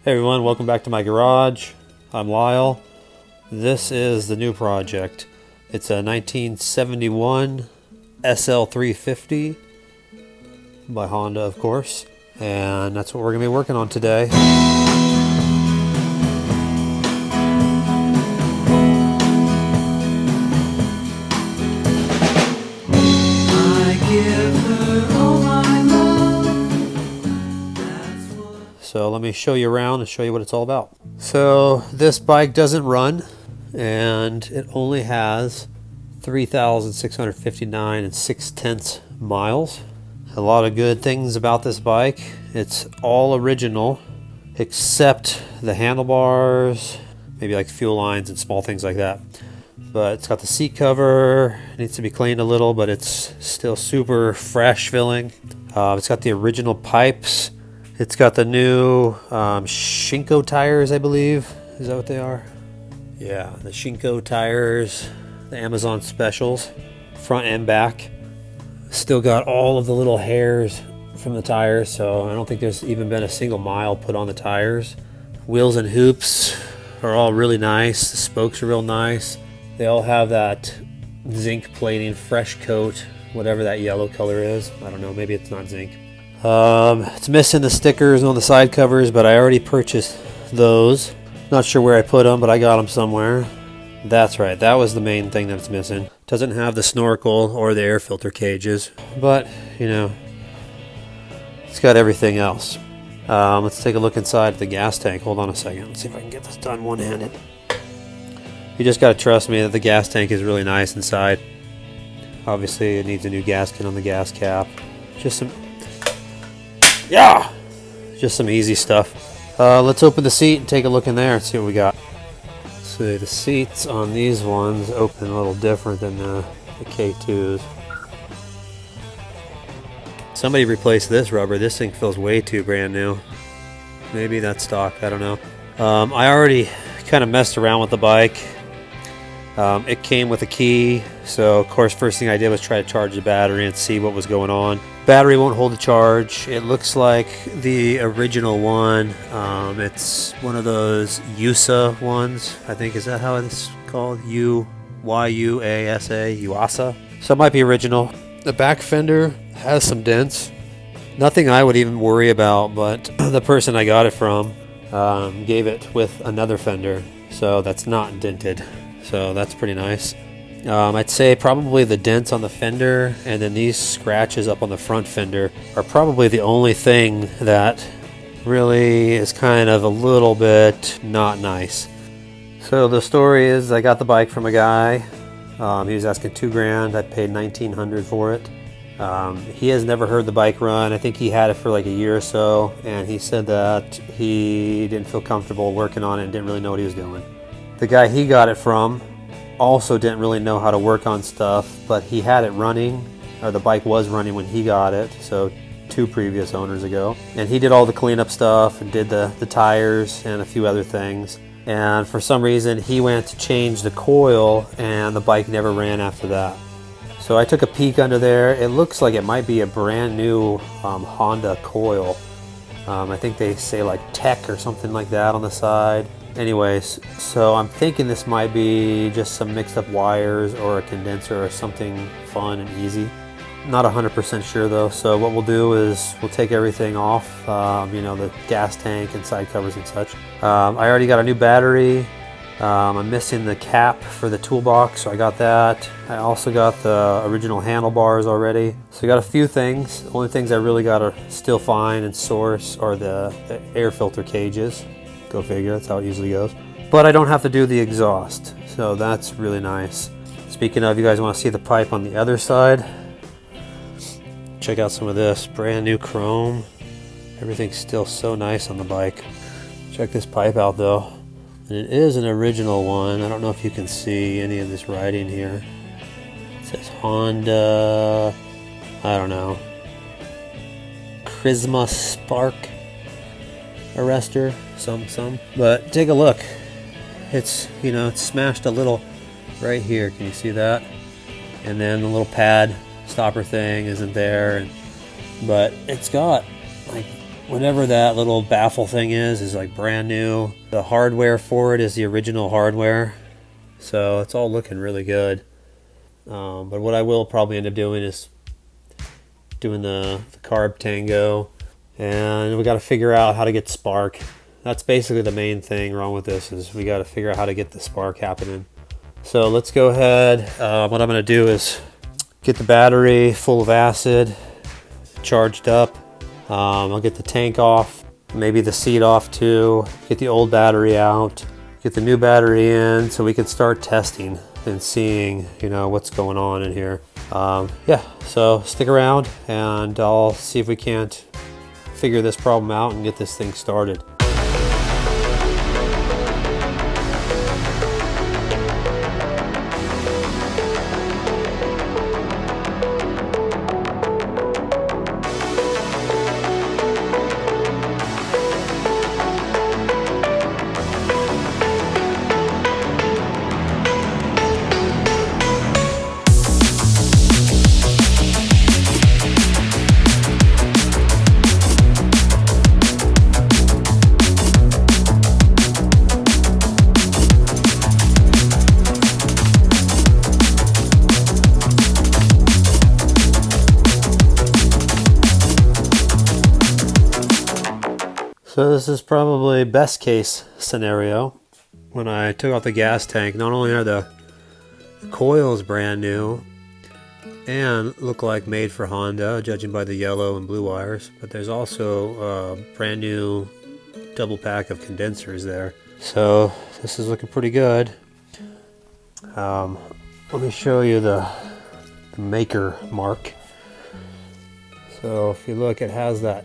Hey everyone, welcome back to my garage. I'm Lyle. This is the new project. It's a 1971 sl350 by Honda, of course, and that's what we're going to be working on today. So let me show you around and show you what it's all about. So this bike doesn't run, and it only has 3,659 and 6/10 miles. A lot of good things about this bike. It's all original except the handlebars, maybe like fuel lines and small things like that. But it's got the seat cover, it needs to be cleaned a little, but it's still super fresh feeling. It's got the original pipes. It's got the new Shinko tires, I believe. Is that what they are? Yeah, the Shinko tires, the Amazon specials, front and back. Still got all of the little hairs from the tires, so I don't think there's even been a single mile put on the tires. Wheels and hoops are all really nice. The spokes are real nice. They all have that zinc plating, fresh coat, whatever that yellow color is. I don't know, maybe it's not zinc. It's missing the stickers on the side covers, but I already purchased those. Not sure where I put them, but I got them somewhere. That's right, that was the main thing that's missing. Doesn't have the snorkel or the air filter cages, but you know, it's got everything else. Let's take a look inside the gas tank. Hold on a second. Let's see if I can get this done one-handed. You just gotta trust me that the gas tank is really nice inside. Obviously, it needs a new gasket on the gas cap. Just some easy stuff. Let's open the seat and take a look in there and see what we got. So the seats on these ones open a little different than the K2s. Somebody replaced this rubber. This thing feels way too brand new. Maybe that's stock, I don't know. I already kind of messed around with the bike. It came with a key, so of course first thing I did was try to charge the battery and see what was going on. Battery won't hold the charge. It looks like the original one. It's one of those USA ones, I think. Is that how it's called? Yuasa, Yuasa. So it might be original. The back fender has some dents. Nothing I would even worry about, but the person I got it from gave it with another fender, so that's not dented. So that's pretty nice. I'd say probably the dents on the fender and then these scratches up on the front fender are probably the only thing that really is kind of a little bit not nice. So the story is, I got the bike from a guy. He was asking $2,000. I paid $1,900 for it. He has never heard the bike run. I think he had it for like a year or so, and he said that he didn't feel comfortable working on it and didn't really know what he was doing. The guy he got it from also didn't really know how to work on stuff, but he had it running, or the bike was running when he got it, so 2 previous owners ago. And he did all the cleanup stuff and did the tires and a few other things. And for some reason he went to change the coil and the bike never ran after that. So I took a peek under there. It looks like it might be a brand new Honda coil. I think they say like Tech or something like that on the side. Anyways, so I'm thinking this might be just some mixed up wires or a condenser or something fun and easy. Not 100% sure though, so what we'll do is we'll take everything off, you know, the gas tank and side covers and such. I already got a new battery. I'm missing the cap for the toolbox, so I got that. I also got the original handlebars already. So I got a few things. The only things I really got to still find and source are the air filter cages. Go figure, that's how it usually goes. But I don't have to do the exhaust, so that's really nice. Speaking of, you guys want to see the pipe on the other side? Check out some of this, brand new chrome. Everything's still so nice on the bike. Check this pipe out though. And it is an original one. I don't know if you can see any of this writing here. It says Honda, I don't know, Charisma Spark arrestor, some. But take a look. It's, you know, it's smashed a little right here. Can you see that? And then the little pad stopper thing isn't there. But it's got like whatever that little baffle thing is like brand new. The hardware for it is the original hardware, so it's all looking really good. But what I will probably end up doing is doing the carb tango, and we got to figure out how to get spark. That's basically the main thing wrong with this, is we got to figure out how to get the spark happening. So let's go ahead. What I'm going to do is get the battery full of acid, charged up. I'll get the tank off, maybe the seat off too, get the old battery out, get the new battery in so we can start testing and seeing, what's going on in here. Yeah, so stick around and I'll see if we can't figure this problem out and get this thing started. So this is probably best case scenario. When I took out the gas tank, not only are the coils brand new and look like made for Honda, judging by the yellow and blue wires, but there's also a brand new double pack of condensers there. So this is looking pretty good. Let me show you the maker mark. So if you look, it has that,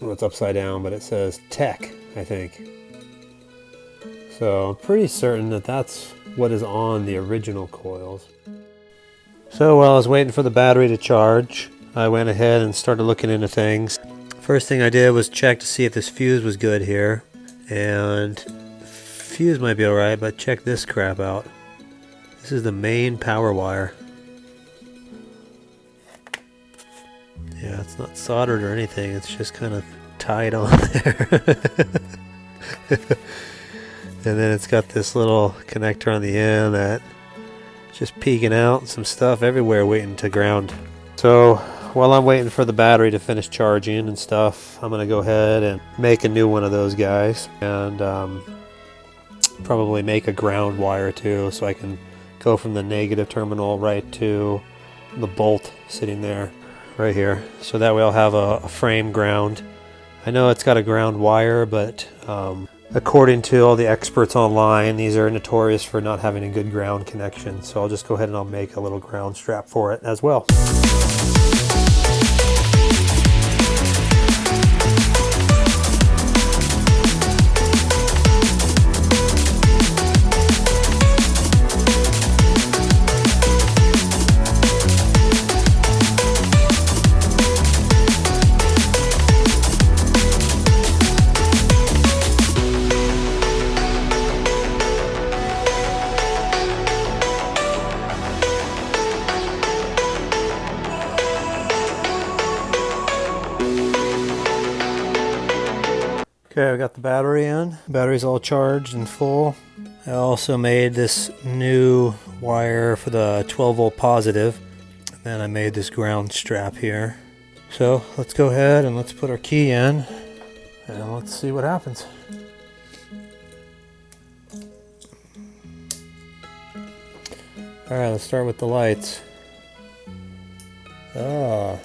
well, it's upside down, but it says Tech, I think. So I'm pretty certain that that's what is on the original coils. So while I was waiting for the battery to charge, I went ahead and started looking into things. First thing I did was check to see if this fuse was good here. And the fuse might be alright, but check this crap out. This is the main power wire. Yeah, it's not soldered or anything, it's just kind of tied on there. And then it's got this little connector on the end that's just peeking out, some stuff everywhere waiting to ground. So while I'm waiting for the battery to finish charging and stuff, I'm going to go ahead and make a new one of those guys, and probably make a ground wire too, so I can go from the negative terminal right to the bolt sitting there right here, so that way I'll have a frame ground. I know it's got a ground wire, but according to all the experts online, these are notorious for not having a good ground connection, so I'll just go ahead and I'll make a little ground strap for it as well. Okay, I got the battery in. Battery's all charged and full. I also made this new wire for the 12 volt positive. And then I made this ground strap here. So let's go ahead and let's put our key in and let's see what happens. Alright, let's start with the lights. Oh,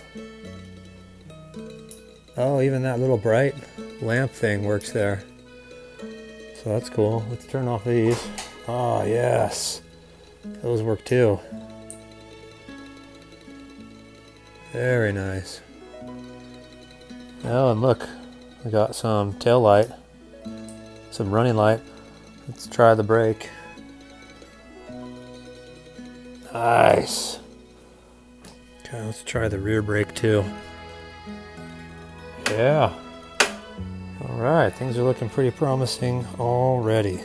even that little bright lamp thing works there. So that's cool. Let's turn off these. Oh, yes. Those work too. Very nice. Oh, and look. We got some tail light. Some running light. Let's try the brake. Nice. Okay, let's try the rear brake too. Yeah. Alright, things are looking pretty promising already.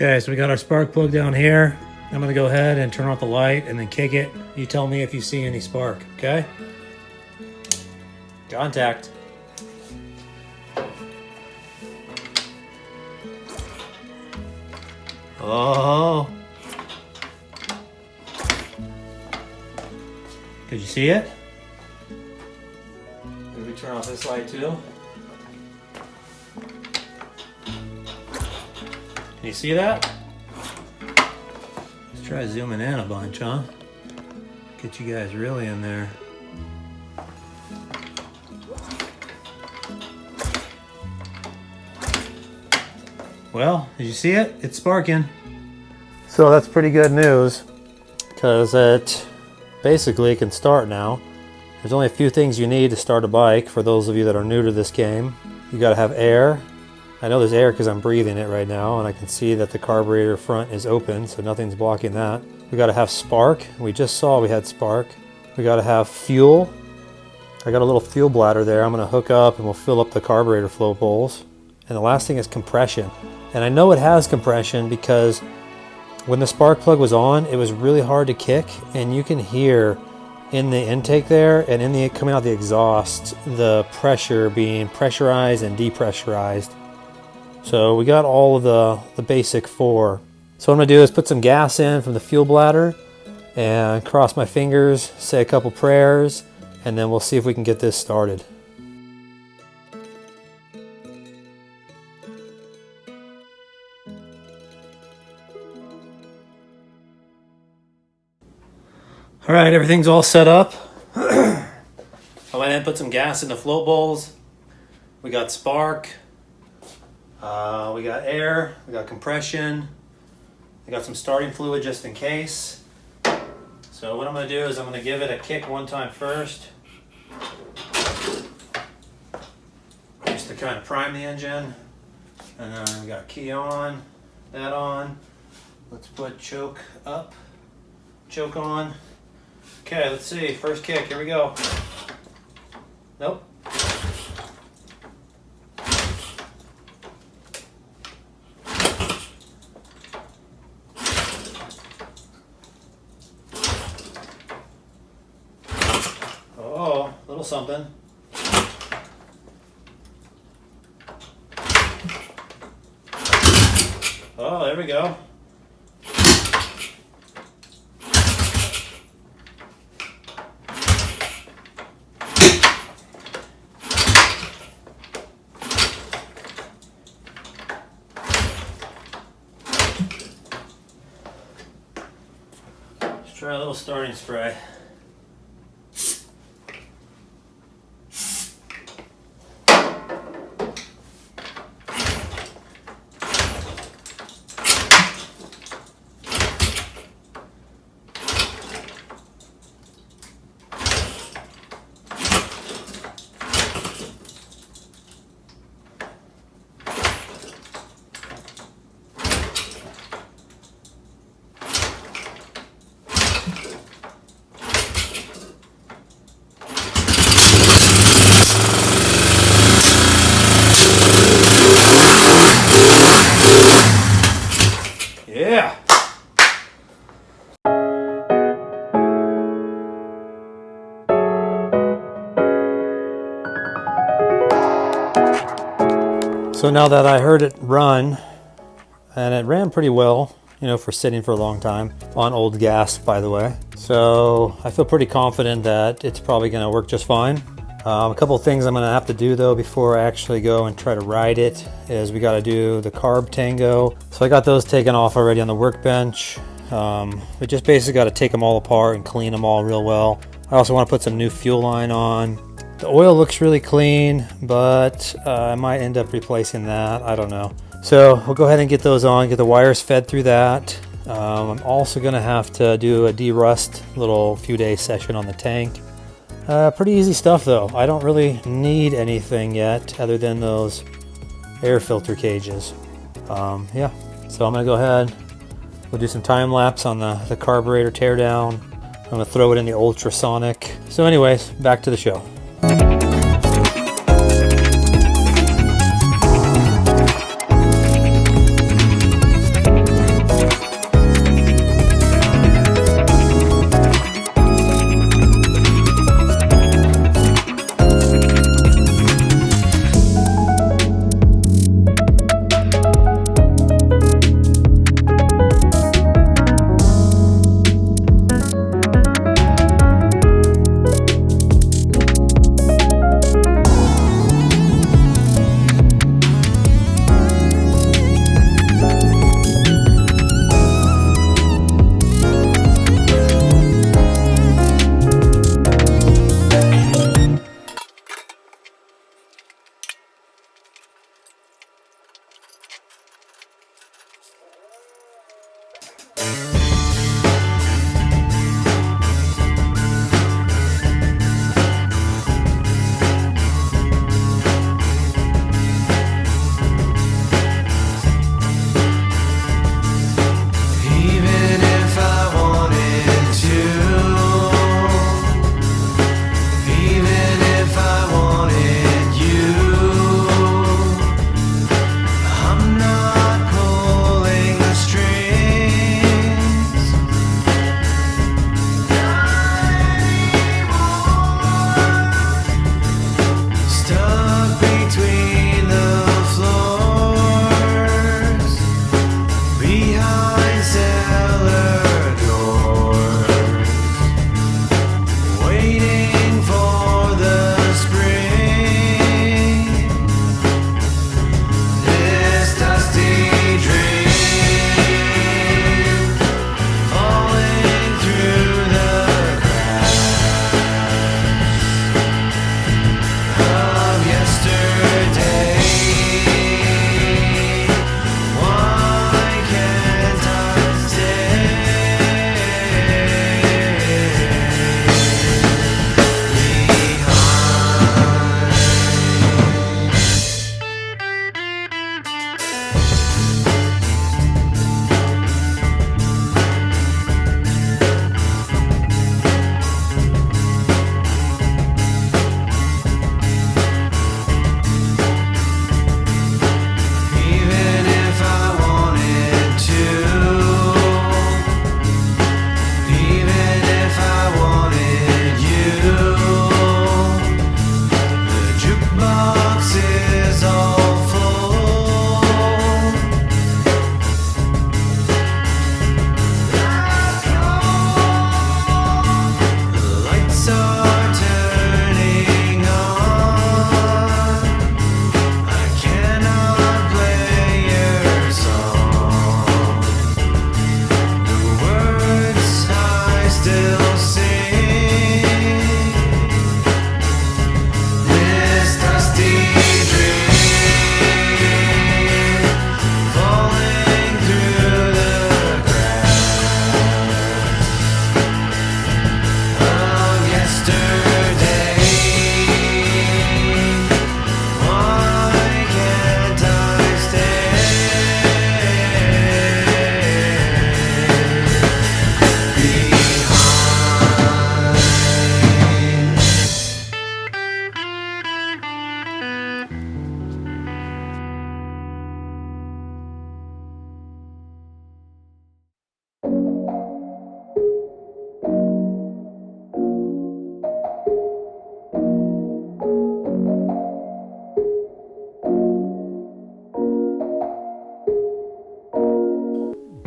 Okay, so we got our spark plug down here. I'm gonna go ahead and turn off the light and then kick it. You tell me if you see any spark, okay? Contact. Oh. Did you see it? Did we turn off this light too? Can you see that? Let's try zooming in a bunch, huh? Get you guys really in there. Well, did you see it? It's sparking. So that's pretty good news, because it basically can start now. There's only a few things you need to start a bike for those of you that are new to this game. You gotta have air. I know there's air because I'm breathing it right now, and I can see that the carburetor front is open, so nothing's blocking that. We gotta have spark. We just saw we had spark. We gotta have fuel. I got a little fuel bladder there. I'm gonna hook up and we'll fill up the carburetor flow bowls. And the last thing is compression. And I know it has compression because when the spark plug was on, it was really hard to kick, and you can hear in the intake there and in the coming out the exhaust, the pressure being pressurized and depressurized. So we got all of the basic four. So what I'm gonna do is put some gas in from the fuel bladder and cross my fingers, say a couple prayers, and then we'll see if we can get this started. All right, everything's all set up. I went and put some gas in the float bowls. We got spark. We got air. We got compression. We got some starting fluid just in case. So what I'm going to do is I'm going to give it a kick one time first, just to kind of prime the engine. And then we got key on, that on. Let's put choke up, choke on. Okay, let's see. First kick. Here we go. Nope. Oh, a little something. Oh, there we go. Try a little starting spray. Yeah. So now that I heard it run, and it ran pretty well, you know, for sitting for a long time, on old gas, by the way. So I feel pretty confident that it's probably gonna work just fine. A couple of things I'm gonna have to do though before I actually go and try to ride it is we gotta do the carb tango. So I got those taken off already on the workbench. We just basically gotta take them all apart and clean them all real well. I also wanna put some new fuel line on. The oil looks really clean, but I might end up replacing that, I don't know. So we'll go ahead and get those on, get the wires fed through that. I'm also gonna have to do a derust little few day session on the tank. Pretty easy stuff though. I don't really need anything yet other than those air filter cages. Yeah, so I'm gonna go ahead. We'll do some time lapse on the carburetor teardown. I'm gonna throw it in the ultrasonic. So anyways, back to the show.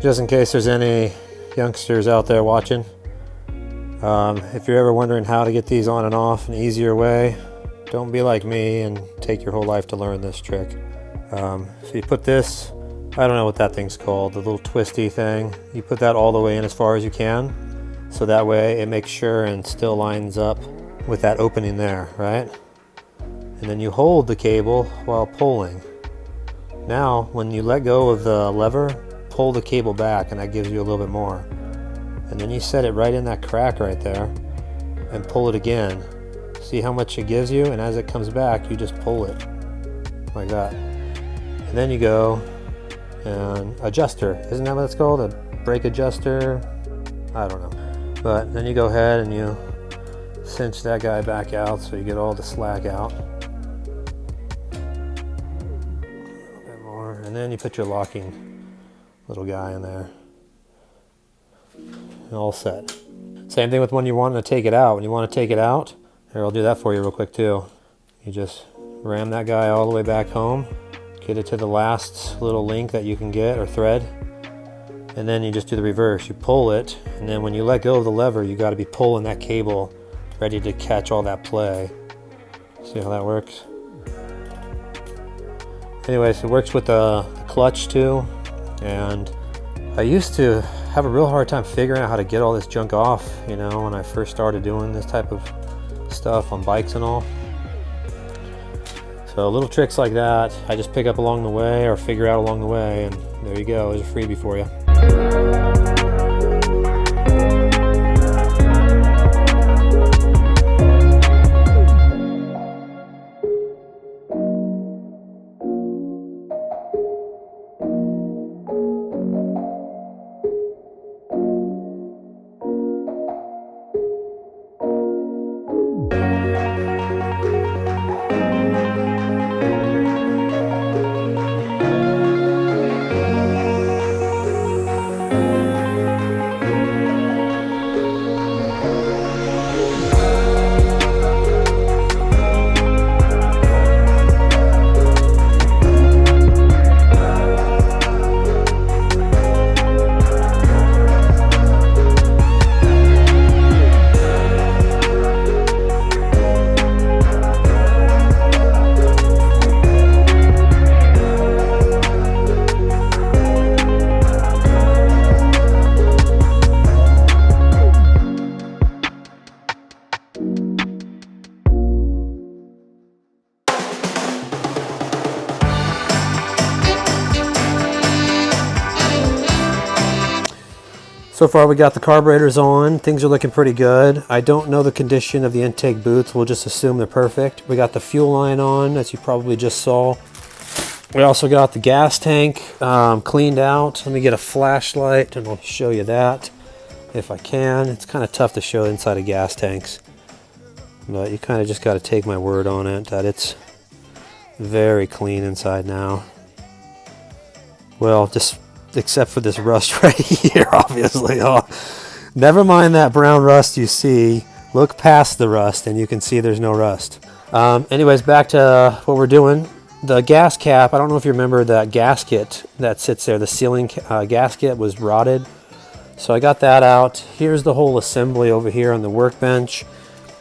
Just in case there's any youngsters out there watching, if you're ever wondering how to get these on and off an easier way, don't be like me and take your whole life to learn this trick. So you put this, I don't know what that thing's called, the little twisty thing. You put that all the way in as far as you can, so that way it makes sure and still lines up with that opening there, right? And then you hold the cable while pulling. Now, when you let go of the lever, pull the cable back, and that gives you a little bit more. And then you set it right in that crack right there and pull it again. See how much it gives you, and as it comes back, you just pull it like that. And then you go and adjuster. Isn't that what it's called? A brake adjuster? I don't know. But then you go ahead and you cinch that guy back out so you get all the slack out. A little bit more. And then you put your locking little guy in there. And all set. Same thing with when you want to take it out. When you want to take it out, here, I'll do that for you real quick too. You just ram that guy all the way back home, get it to the last little link that you can get, or thread, and then you just do the reverse. You pull it, and then when you let go of the lever, you got to be pulling that cable ready to catch all that play. See how that works? Anyways, it works with the clutch too, and I used to have a real hard time figuring out how to get all this junk off, you know, when I first started doing this type of stuff on bikes and all. So little tricks like that, I just pick up along the way or figure out along the way, and there you go, there's a freebie for you. So far we got the carburetors on, things are looking pretty good. I don't know the condition of the intake boots, we'll just assume they're perfect. We got the fuel line on, as you probably just saw. We also got the gas tank cleaned out. Let me get a flashlight and I'll show you that if I can. It's kind of tough to show inside of gas tanks, but you kind of just got to take my word on it that it's very clean inside now. Well, just except for this rust right here, obviously. Oh, never mind that brown rust you see. Look past the rust and you can see there's no rust. Anyways, back to what we're doing. The gas cap, I don't know if you remember that gasket that sits there. The sealing gasket was rotted. So I got that out. Here's the whole assembly over here on the workbench.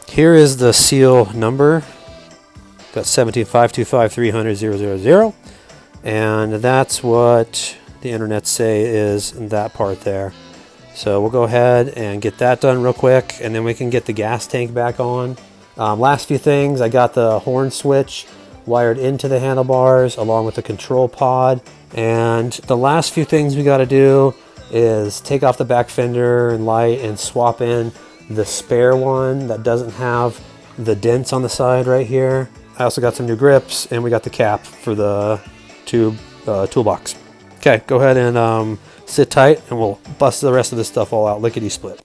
Here is the seal number. Got 17525300 and that's what the internet say is that part there. So we'll go ahead and get that done real quick, and then we can get the gas tank back on. Last few things, I got the horn switch wired into the handlebars along with the control pod, and the last few things we got to do is take off the back fender and light and swap in the spare one that doesn't have the dents on the side right here. I also got some new grips, and we got the cap for the tube toolbox. Okay, go ahead and sit tight and we'll bust the rest of this stuff all out lickety split.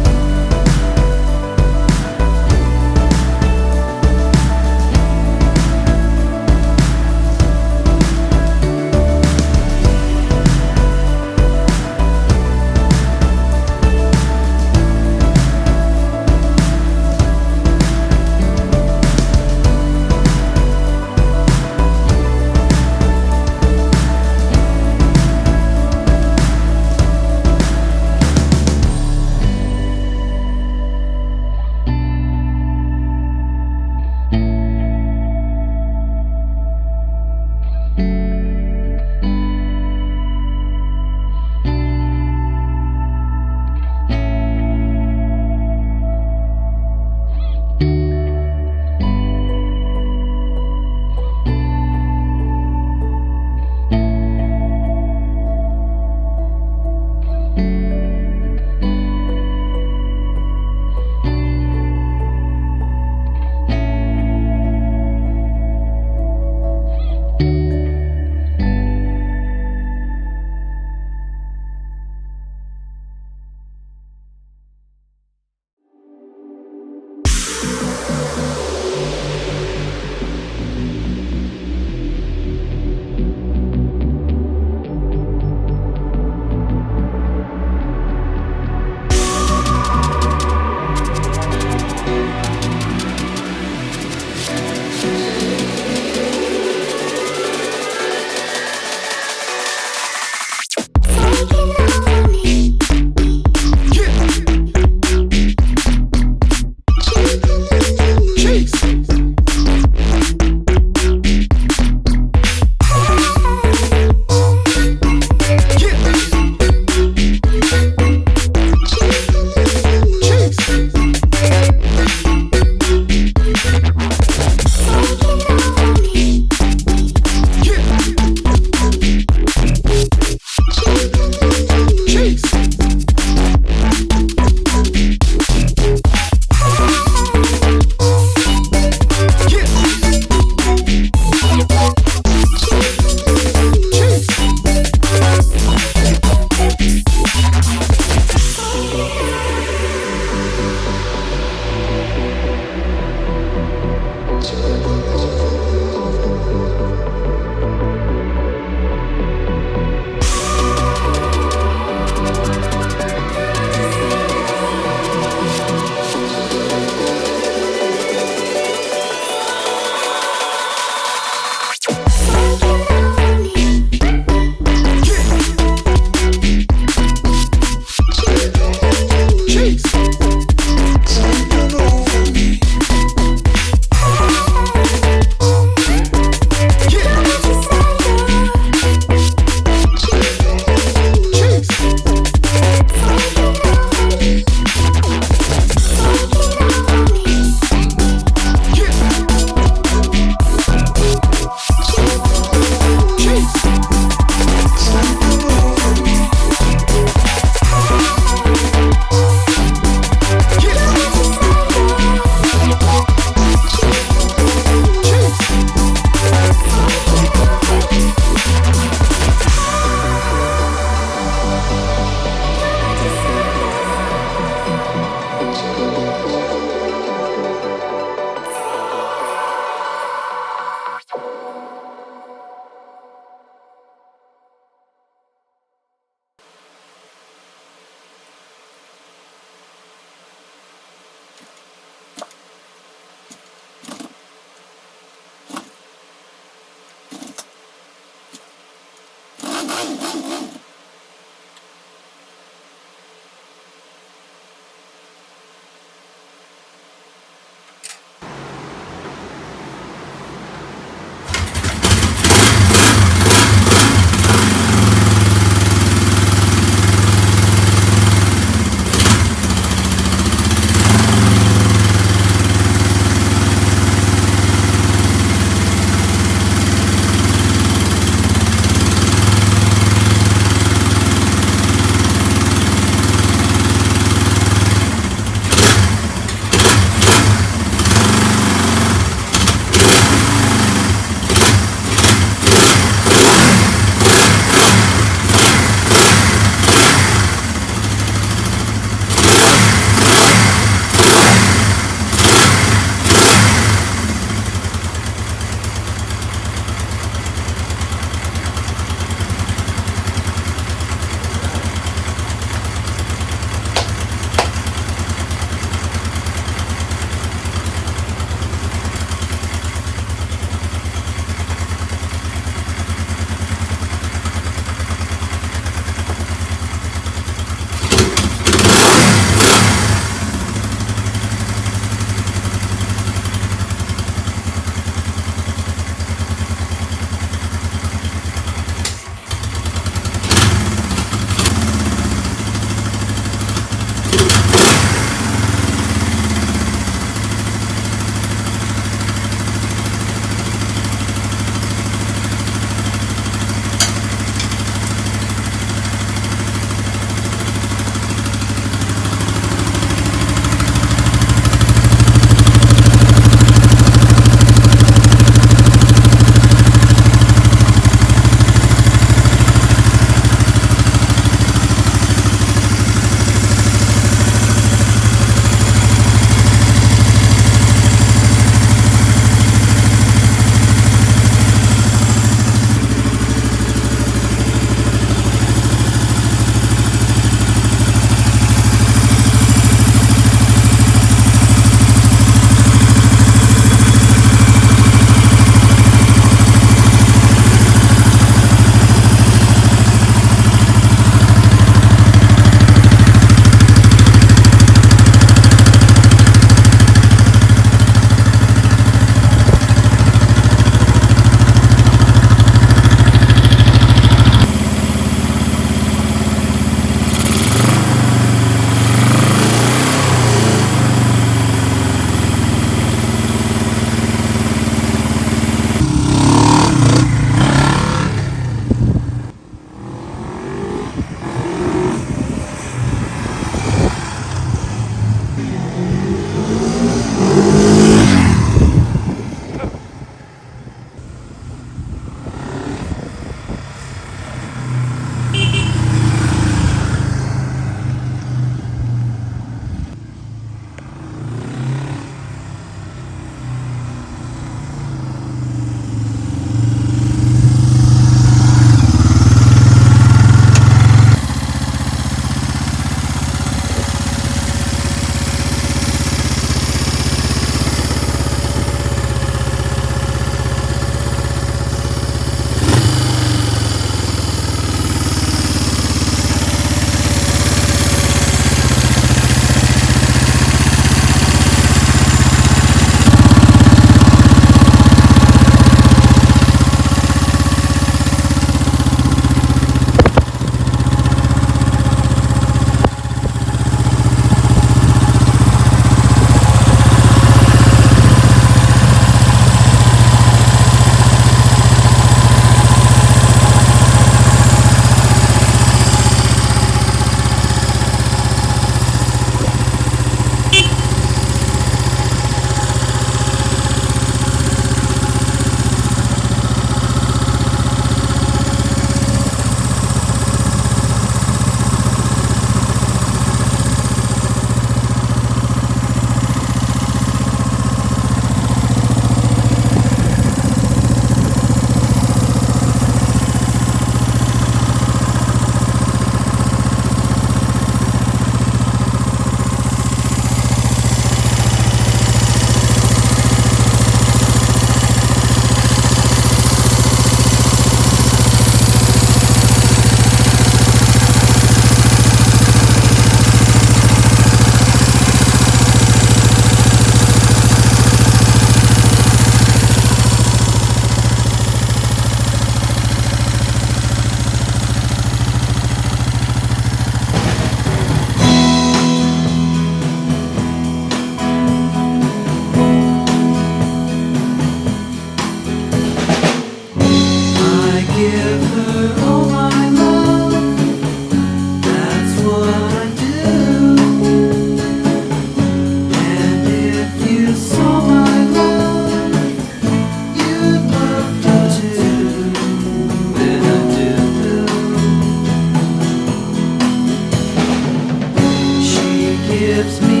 gives me